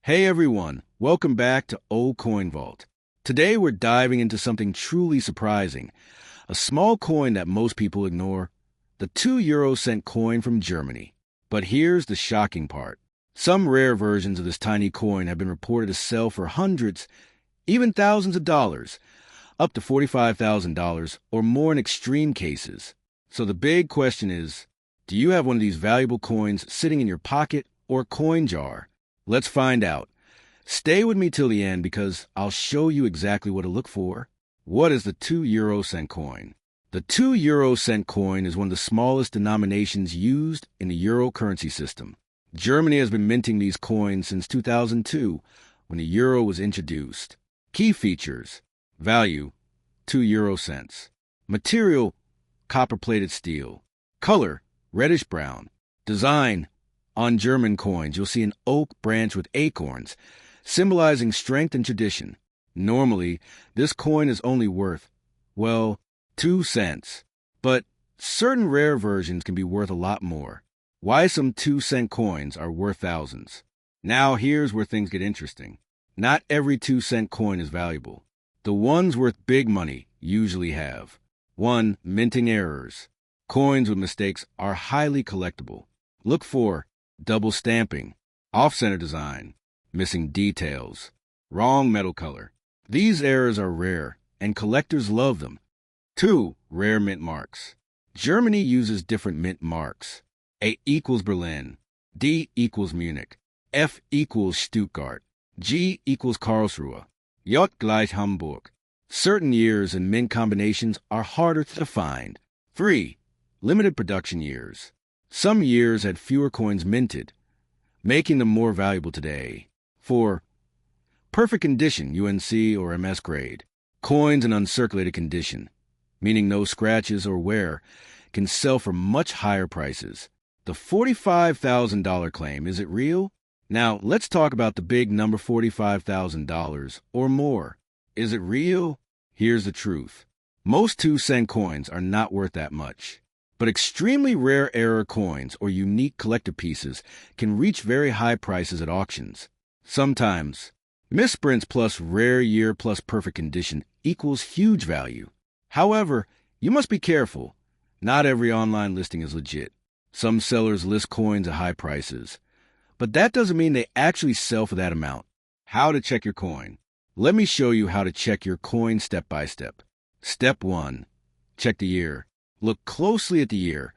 Hey everyone, welcome back to Old Coin Vault. Today we're diving into something truly surprising, a small coin that most people ignore, the 2 euro cent coin from Germany. But here's the shocking part. Some rare versions of this tiny coin have been reported to sell for hundreds, even thousands of dollars, up to $45,000 or more in extreme cases. So the big question is, do you have one of these valuable coins sitting in your pocket or coin jar? Let's find out. Stay with me till the end because I'll show you exactly what to look for. What is the 2 euro cent coin? The 2 euro cent coin is one of the smallest denominations used in the euro currency system. Germany has been minting these coins since 2002, when the euro was introduced. Key features: value, 2 euro cents. Material, copper-plated steel. Color, reddish-brown. Design, on German coins, you'll see an oak branch with acorns, symbolizing strength and tradition. Normally, this coin is only worth, well, 2 cents. But certain rare versions can be worth a lot more. Why some 2-cent coins are worth thousands. Now here's where things get interesting. Not every 2-cent coin is valuable. The ones worth big money usually have 1. Minting errors. Coins with mistakes are highly collectible. Look for double stamping, off-center design, missing details, wrong metal color. These errors are rare, and collectors love them. 2. Rare mint marks. Germany uses different mint marks. A equals Berlin, D equals Munich, F equals Stuttgart, G equals Karlsruhe, J gleich Hamburg. Certain years and mint combinations are harder to find. 3. Limited production years. Some years had fewer coins minted, making them more valuable today. 4. Perfect condition, UNC or MS grade. Coins in uncirculated condition, meaning no scratches or wear, can sell for much higher prices. The $45,000 claim, is it real? Now, let's talk about the big number $45,000 or more. Is it real? Here's the truth. Most 2-cent coins are not worth that much. But extremely rare error coins or unique collector pieces can reach very high prices at auctions. Sometimes, misprints plus rare year plus perfect condition equals huge value. However, you must be careful. Not every online listing is legit. Some sellers list coins at high prices, but that doesn't mean they actually sell for that amount. How to check your coin. Let me show you how to check your coin step by step. Step 1. Check the year. Look closely at the year.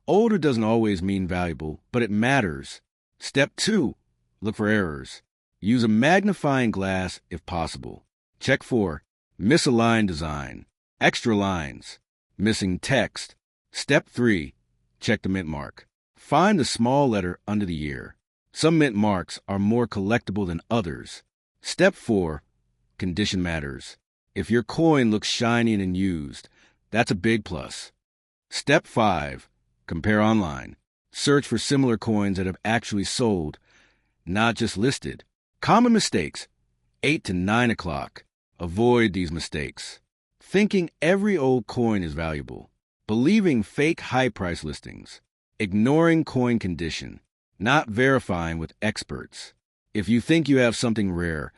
Older doesn't always mean valuable, but it matters. Step 2. Look for errors. Use a magnifying glass if possible. Check for misaligned design, extra lines, missing text. Step 3. Check the mint mark. Find the small letter under the year. Some mint marks are more collectible than others. Step 4. Condition matters. If your coin looks shiny and unused, that's a big plus. Step 5. Compare online. Search for similar coins that have actually sold, not just listed. Common mistakes. 8 to 9 o'clock. Avoid these mistakes. Thinking every old coin is valuable. Believing fake high-price listings. Ignoring coin condition. Not verifying with experts. If you think you have something rare,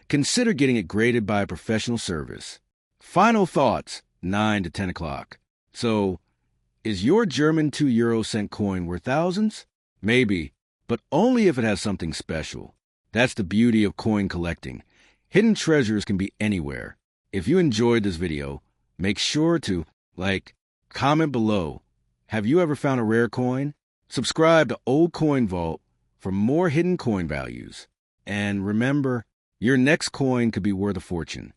consider getting it graded by a professional service. Final thoughts. 9 to 10 o'clock. So, is your German 2 euro cent coin worth thousands? Maybe, but only if it has something special. That's the beauty of coin collecting. Hidden treasures can be anywhere. If you enjoyed this video, make sure to like, comment below. Have you ever found a rare coin? Subscribe to Old Coin Vault for more hidden coin values. And remember, your next coin could be worth a fortune.